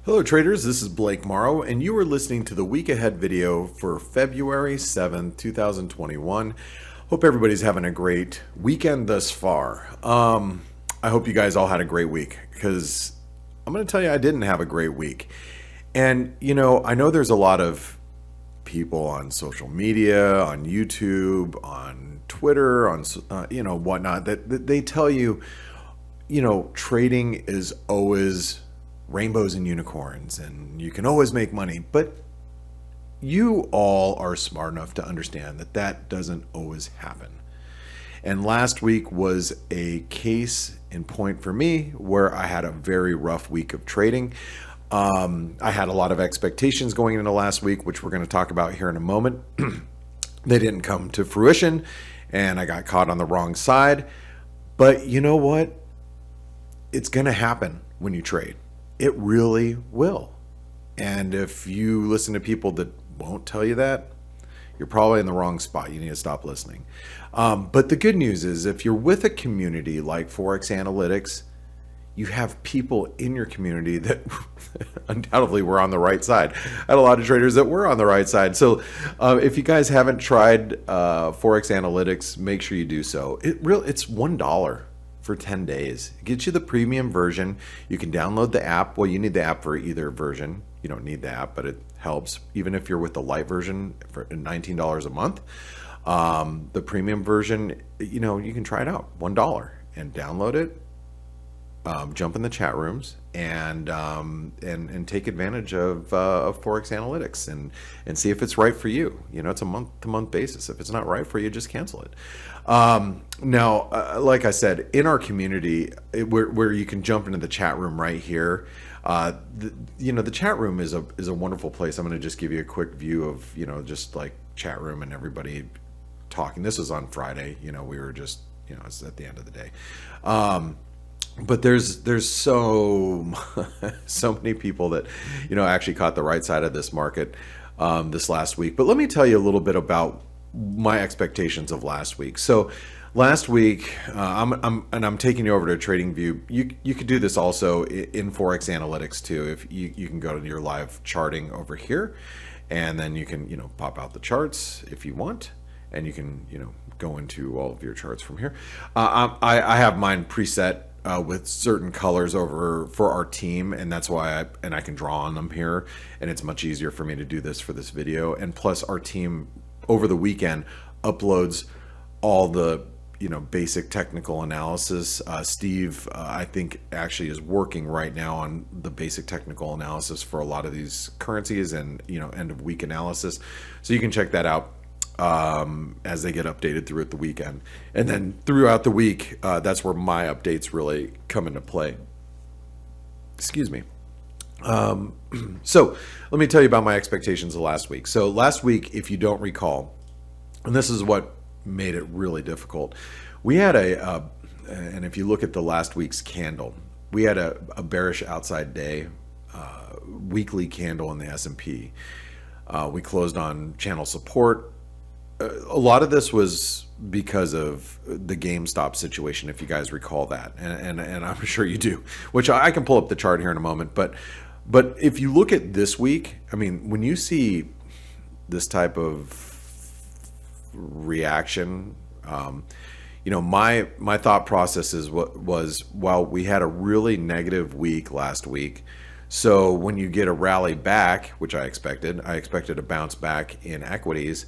Hello traders, this is Blake Morrow and you are listening to the week ahead video for February 7th, 2021. Hope everybody's having a great weekend thus far. I hope you guys all had a great week because I'm going to tell you I didn't have a great week. And I know there's a lot of people on social media, on YouTube, on Twitter, on whatnot that they tell you, trading is always rainbows and unicorns and you can always make money, but you all are smart enough to understand that that doesn't always happen. And last week was a case in point for me where I had a very rough week of trading. I had a lot of expectations going into last week, which we're going to talk about here in a moment. They didn't come to fruition and I got caught on the wrong side. But you know what? It's going to happen when you trade. It really will. And if you listen to people that won't tell you that, you're probably in the wrong spot. You need to stop listening. But the good news is if you're with a community like ForexAnalytix, you have people in your community that undoubtedly were on the right side. I had a lot of traders that were on the right side. So if you guys haven't tried ForexAnalytix, make sure you do so. It's $1 for 10 days. It gets you the premium version. You can download the app. Well, you need the app for either version. You don't need the app, but it helps. Even if you're with the light version for $19 a month, the premium version, you can try it out. $1 and download it. Jump in the chat rooms and take advantage of ForexAnalytix and see if it's right for you. It's a month-to-month basis. If it's not right for you, just cancel it. Now, like I said, in our community, where you can jump into the chat room right here, the chat room is a wonderful place. I'm going to just give you a quick view of just like chat room and everybody talking. This was on Friday. We were just it's at the end of the day. But there's so many people that actually caught the right side of this market this last week. But let me tell you a little bit about my expectations of last week. So last week, I'm taking you over to TradingView. You could do this also in ForexAnalytix too. If you can go to your live charting over here, and then you can pop out the charts if you want, and you can go into all of your charts from here. I have mine preset with certain colors over for our team, and that's why I can draw on them here, and it's much easier for me to do this for this video. And plus our team over the weekend uploads all the basic technical analysis. Steve I think actually is working right now on the basic technical analysis for a lot of these currencies and end of week analysis, so you can check that out as they get updated throughout the weekend. And then throughout the week, that's where my updates really come into play. Excuse me. So let me tell you about my expectations of last week. So last week, if you don't recall, and this is what made it really difficult, we had and if you look at the last week's candle, we had a bearish outside day, weekly candle in the S&P. We closed on channel support. A lot of this was because of the GameStop situation, if you guys recall that, and I'm sure you do, which I can pull up the chart here in a moment. But if you look at this week, I mean, when you see this type of reaction, my thought process was while we had a really negative week last week, so when you get a rally back, which I expected a bounce back in equities.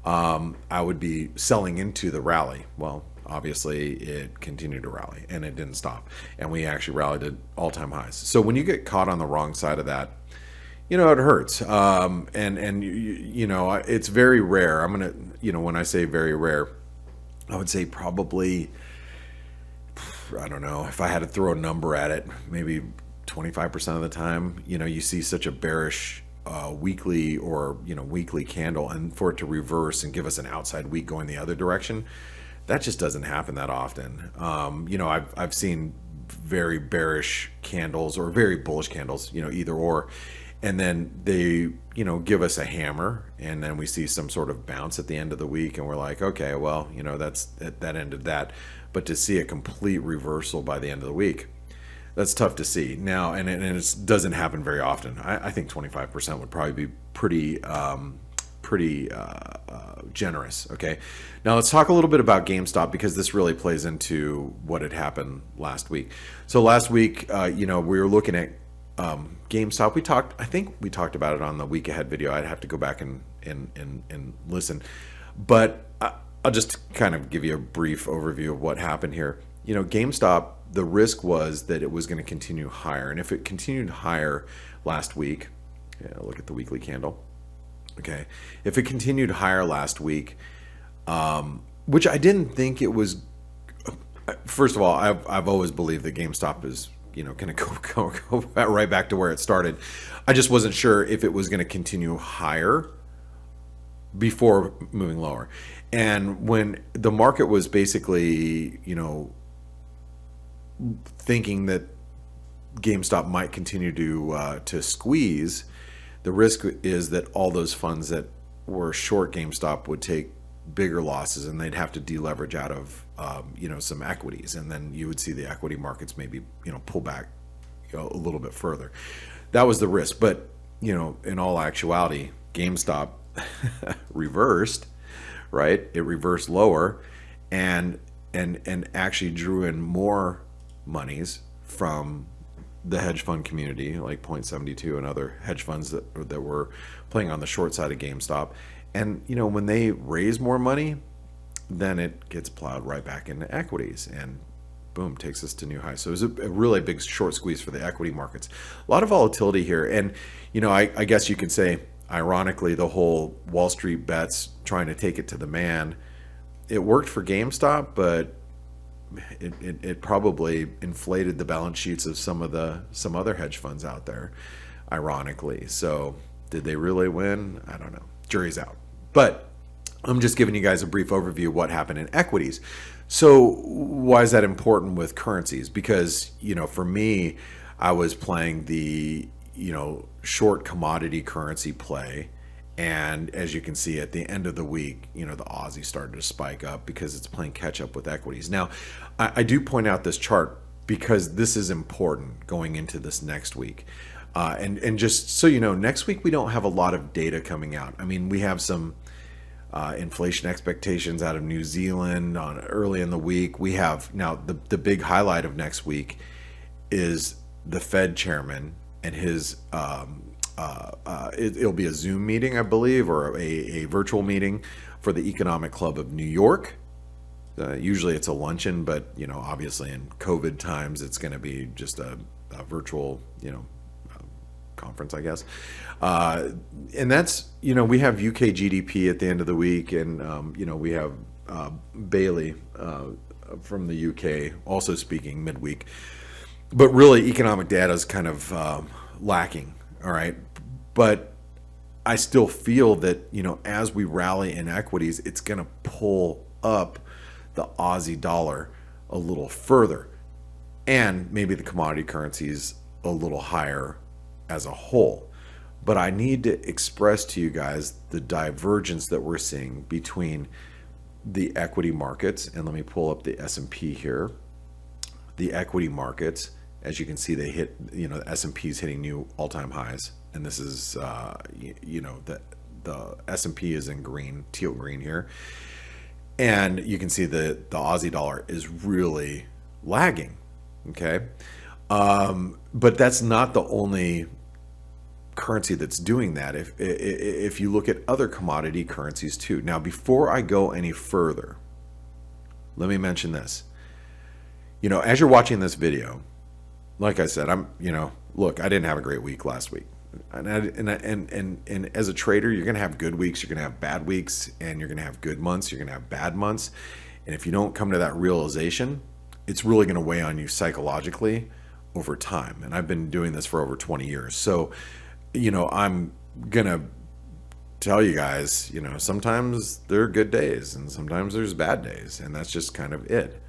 I would be selling into the rally. Well, obviously it continued to rally and it didn't stop, and we actually rallied at all-time highs. So when you get caught on the wrong side of that, it hurts. And it's very rare. I'm gonna, when I say very rare, I would say probably, I don't know, if I had to throw a number at it, maybe 25% of the time, you see such a bearish weekly or weekly candle, and for it to reverse and give us an outside week going the other direction, that just doesn't happen that often. I've seen very bearish candles or very bullish candles, either or, and then they give us a hammer, and then we see some sort of bounce at the end of the week, and we're like, okay, well, that ended that. But to see a complete reversal by the end of the week, That's tough to see now, and it doesn't happen very often. I think 25% would probably be pretty generous. Okay, now let's talk a little bit about GameStop, because this really plays into what had happened last week. So last week, we were looking at GameStop. I think we talked about it on the week ahead video. I'd have to go back and listen, but I'll just kind of give you a brief overview of what happened here. GameStop, the risk was that it was going to continue higher. And if it continued higher last week, look at the weekly candle. Okay. If it continued higher last week, which I didn't think it was, first of all, I've always believed that GameStop is, going to go right back to where it started. I just wasn't sure if it was going to continue higher before moving lower. And when the market was basically, thinking that GameStop might continue to squeeze, the risk is that all those funds that were short GameStop would take bigger losses, and they'd have to deleverage out of some equities, and then you would see the equity markets maybe pull back a little bit further. That was the risk. But in all actuality, GameStop reversed, right? It reversed lower, and actually drew in more monies from the hedge fund community, like Point72 and other hedge funds that were playing on the short side of GameStop. And when they raise more money, then it gets plowed right back into equities, and boom, takes us to new highs. So it was a really big short squeeze for the equity markets. A lot of volatility here, and I guess you could say, ironically, the whole Wall Street bets trying to take it to the man, it worked for GameStop, but it probably inflated the balance sheets of some other hedge funds out there, ironically. So did they really win? I don't know. Jury's out. But I'm just giving you guys a brief overview of what happened in equities. So why is that important with currencies? Because, for me, I was playing the, short commodity currency play. And as you can see, at the end of the week, the Aussie started to spike up because it's playing catch up with equities. Now, I do point out this chart because this is important going into this next week. And just so you know, next week we don't have a lot of data coming out. I mean, we have some inflation expectations out of New Zealand early in the week. We have now the big highlight of next week is the Fed chairman and his it'll be a Zoom meeting, I believe, or a virtual meeting for the Economic Club of New York. Usually it's a luncheon, but obviously in COVID times it's going to be just a virtual conference, I guess. And that's we have UK GDP at the end of the week, and we have Bailey from the UK also speaking midweek. But really, economic data is kind of lacking. All right. But I still feel that, as we rally in equities, it's going to pull up the Aussie dollar a little further, and maybe the commodity currencies a little higher as a whole. But I need to express to you guys the divergence that we're seeing between the equity markets. And let me pull up the S&P here. The equity markets, as you can see, they hit, the S&P is hitting new all-time highs. And this is, the S&P is in green, teal green here. And you can see the Aussie dollar is really lagging, okay? But that's not the only currency that's doing that. If you look at other commodity currencies too. Now, before I go any further, let me mention this. As you're watching this video, like I said, look, I didn't have a great week last week. And as a trader, you're going to have good weeks, you're going to have bad weeks, and you're going to have good months, you're going to have bad months. And if you don't come to that realization, it's really going to weigh on you psychologically over time. And I've been doing this for over 20 years. So, I'm going to tell you guys, sometimes there are good days and sometimes there's bad days, and that's just kind of it.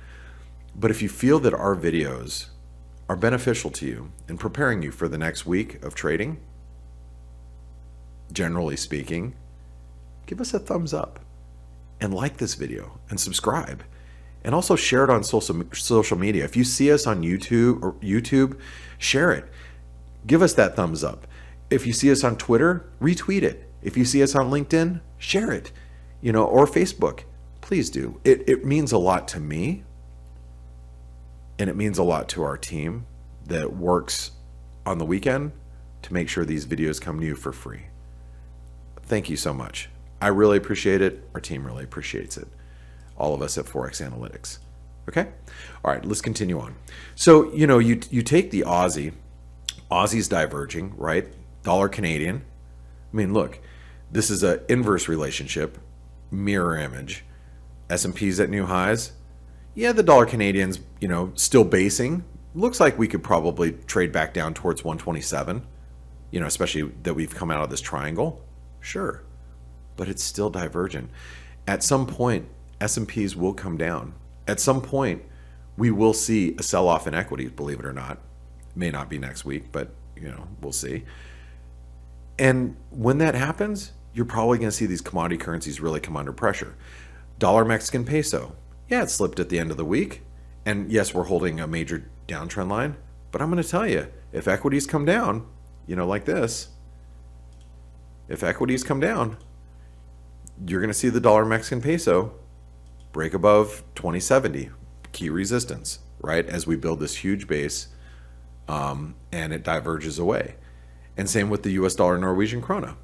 But if you feel that our videos are beneficial to you in preparing you for the next week of trading, generally speaking, give us a thumbs up and like this video and subscribe And also share it on social media. If you see us on YouTube, share it. Give us that thumbs up. If you see us on Twitter, retweet it. If you see us on LinkedIn, share it, or Facebook. Please do. It means a lot to me, and it means a lot to our team that works on the weekend to make sure these videos come to you for free. Thank you so much. I really appreciate it. Our team really appreciates it. All of us at ForexAnalytix. Okay? All right, let's continue on. So, you take the Aussie's diverging, right? Dollar Canadian. I mean, look, this is an inverse relationship, mirror image. S&P's at new highs. Yeah, the dollar Canadian's, still basing. Looks like we could probably trade back down towards 127, especially that we've come out of this triangle. Sure, but it's still divergent. At some point, S&Ps will come down. At some point, we will see a sell-off in equities, believe it or not. It may not be next week, but, we'll see. And when that happens, you're probably going to see these commodity currencies really come under pressure. Dollar Mexican peso. Yeah, it slipped at the end of the week. And yes, we're holding a major downtrend line. But I'm going to tell you, if equities come down, like this, if equities come down, you're going to see the dollar Mexican peso break above 2070, key resistance, right? As we build this huge base and it diverges away. And same with the US dollar Norwegian krona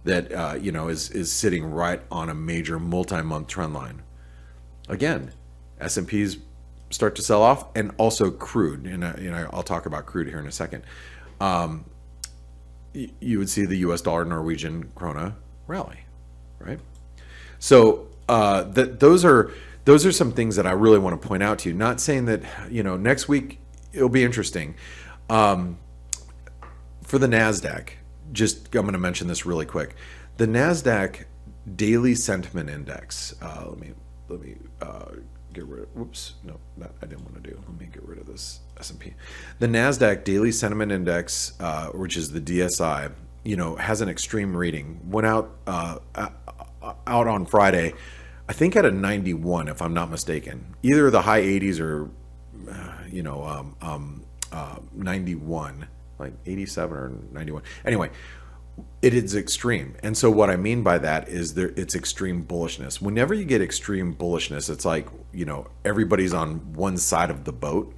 that, is sitting right on a major multi-month trend line. Again, S&Ps start to sell off, and also crude. And I'll talk about crude here in a second. You would see the US dollar Norwegian krona rally, right? So those are some things that I really want to point out to you. Not saying that next week it'll be interesting. For the NASDAQ, I'm going to mention this really quick. The NASDAQ daily sentiment index. Let me get rid of. Whoops, no, that I didn't want to do. Let me get rid of this S&P. The NASDAQ daily sentiment index, which is the DSI, has an extreme reading. Went out on Friday, I think at a 91, if I'm not mistaken. Either the high 80s or 91, like 87 or 91. Anyway, it is extreme. And so what I mean by that is it's extreme bullishness. Whenever you get extreme bullishness, it's like, everybody's on one side of the boat.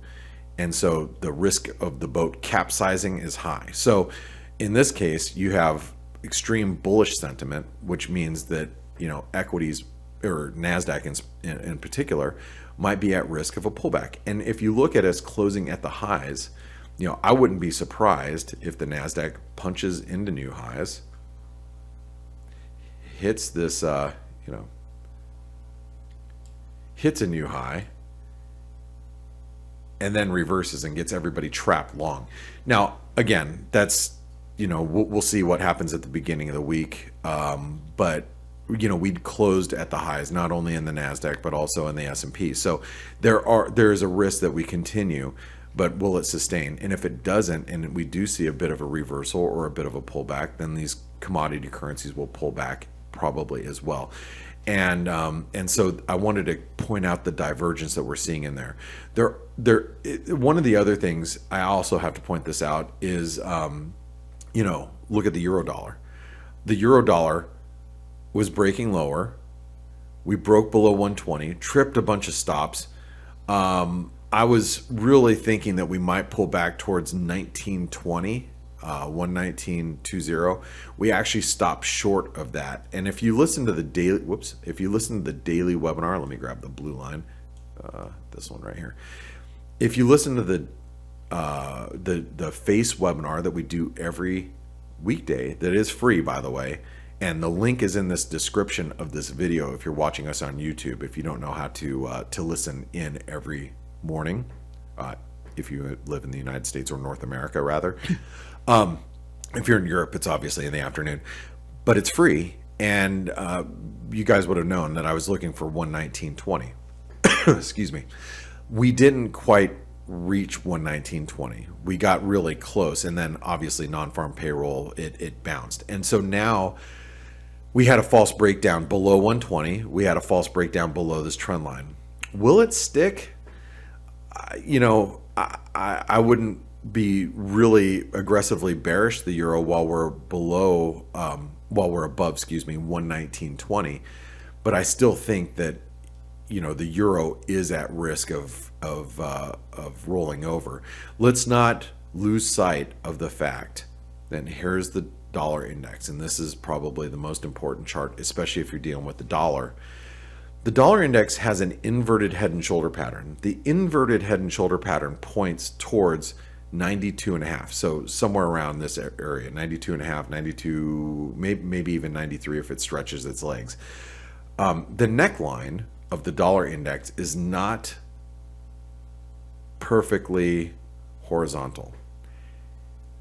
And so the risk of the boat capsizing is high. So in this case, you have extreme bullish sentiment, which means that, equities or NASDAQ in particular might be at risk of a pullback. And if you look at us closing at the highs, I wouldn't be surprised if the NASDAQ punches into new highs, hits this, hits a new high, and then reverses and gets everybody trapped long. Now, again, that's, we'll see what happens at the beginning of the week. But we closed at the highs, not only in the NASDAQ, but also in the S&P. So there is a risk that we continue, but will it sustain? And if it doesn't, and we do see a bit of a reversal or a bit of a pullback, then these commodity currencies will pull back probably as well. And so I wanted to point out the divergence that we're seeing in there. One of the other things I also have to point this out is, look at the euro dollar. The euro dollar was breaking lower. We broke below 120, tripped a bunch of stops. I was really thinking that we might pull back towards 1920, 119.20. We actually stopped short of that. And if you listen to the daily, webinar, let me grab the blue line, this one right here. If you listen to the F.A.C.E webinar that we do every weekday, that is free, by the way, and the link is in this description of this video if you're watching us on YouTube, if you don't know how to listen in every morning, if you live in the United States or North America, rather. If you're in Europe, it's obviously in the afternoon, but it's free. And you guys would have known that I was looking for 119.20. Excuse me. We didn't quite reach 119.20. We got really close, and then obviously non-farm payroll, it bounced. And so now we had a false breakdown below 120. We had a false breakdown below this trend line. Will it stick? I wouldn't be really aggressively bearish the euro while we're above, 119.20. But I still think that, the euro is at risk of rolling over. Let's not lose sight of the fact that here's the dollar index, and this is probably the most important chart, especially if you're dealing with the dollar. The dollar index has an inverted head and shoulder pattern. The inverted head and shoulder pattern points towards 92.5. So somewhere around this area, 92.5, 92, maybe even 93 if it stretches its legs. The neckline of the dollar index is not perfectly horizontal.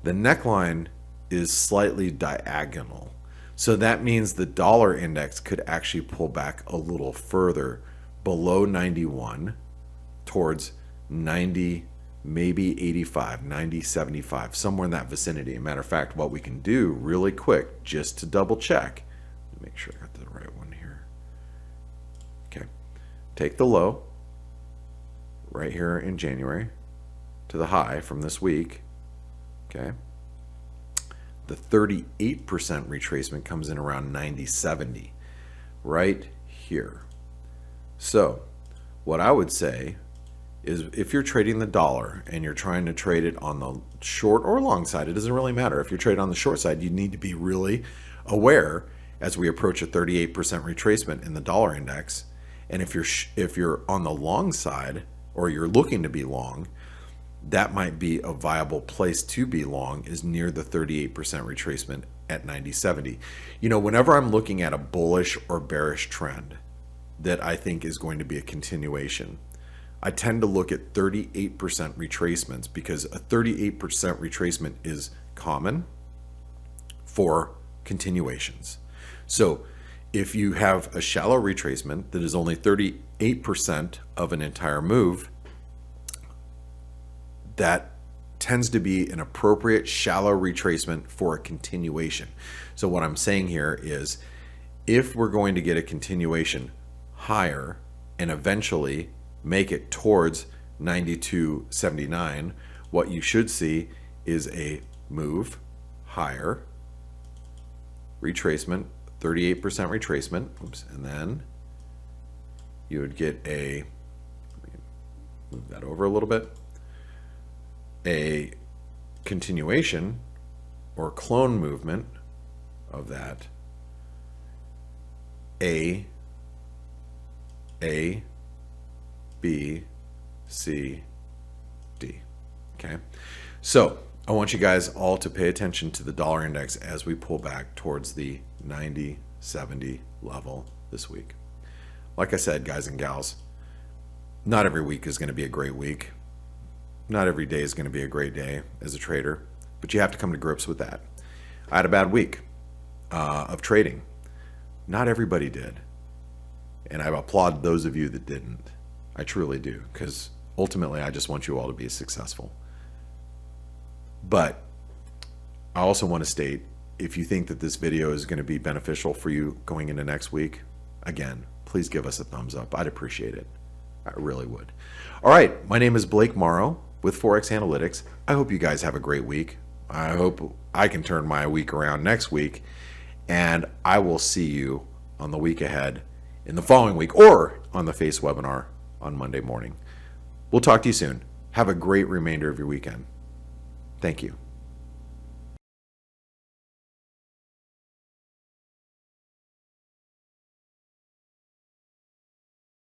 The neckline is slightly diagonal. So that means the dollar index could actually pull back a little further below 91 towards 90, maybe 85, 90, 75, somewhere in that vicinity. As a matter of fact, what we can do really quick, just to double check, make sure I got the right one here. Okay, take the low right here in January to the high from this week. Okay. The 38% retracement comes in around 90.70 right here. So what I would say is if you're trading the dollar and you're trying to trade it on the short or long side, it doesn't really matter. If you're trading on the short side, you need to be really aware as we approach a 38% retracement in the dollar index. And if you're on the long side or you're looking to be long, that might be a viable place to be long, is near the 38% retracement at 90.70. Whenever I'm looking at a bullish or bearish trend that I think is going to be a continuation, I tend to look at 38% retracements, because a 38% retracement is common for continuations. So if you have a shallow retracement that is only 38% of an entire move, that tends to be an appropriate shallow retracement for a continuation. So what I'm saying here is, if we're going to get a continuation higher and eventually make it towards 92.79, what you should see is a move higher, retracement, 38% retracement, and then you would get a, move that over a little bit, a continuation or clone movement of that A, B, C, D. Okay, so I want you guys all to pay attention to the dollar index as we pull back towards the 90.70 level this week. Like I said, guys and gals, not every week is going to be a great week. Not every day is going to be a great day as a trader, but you have to come to grips with that. I had a bad week of trading. Not everybody did. And I applaud those of you that didn't. I truly do, because ultimately I just want you all to be successful. But I also want to state, if you think that this video is going to be beneficial for you going into next week, again, please give us a thumbs up. I'd appreciate it. I really would. All right, my name is Blake Morrow with ForexAnalytix. I hope you guys have a great week. I hope I can turn my week around next week, and I will see you on the week ahead in the following week, or on the F.A.C.E webinar on Monday morning. We'll talk to you soon. Have a great remainder of your weekend. Thank you.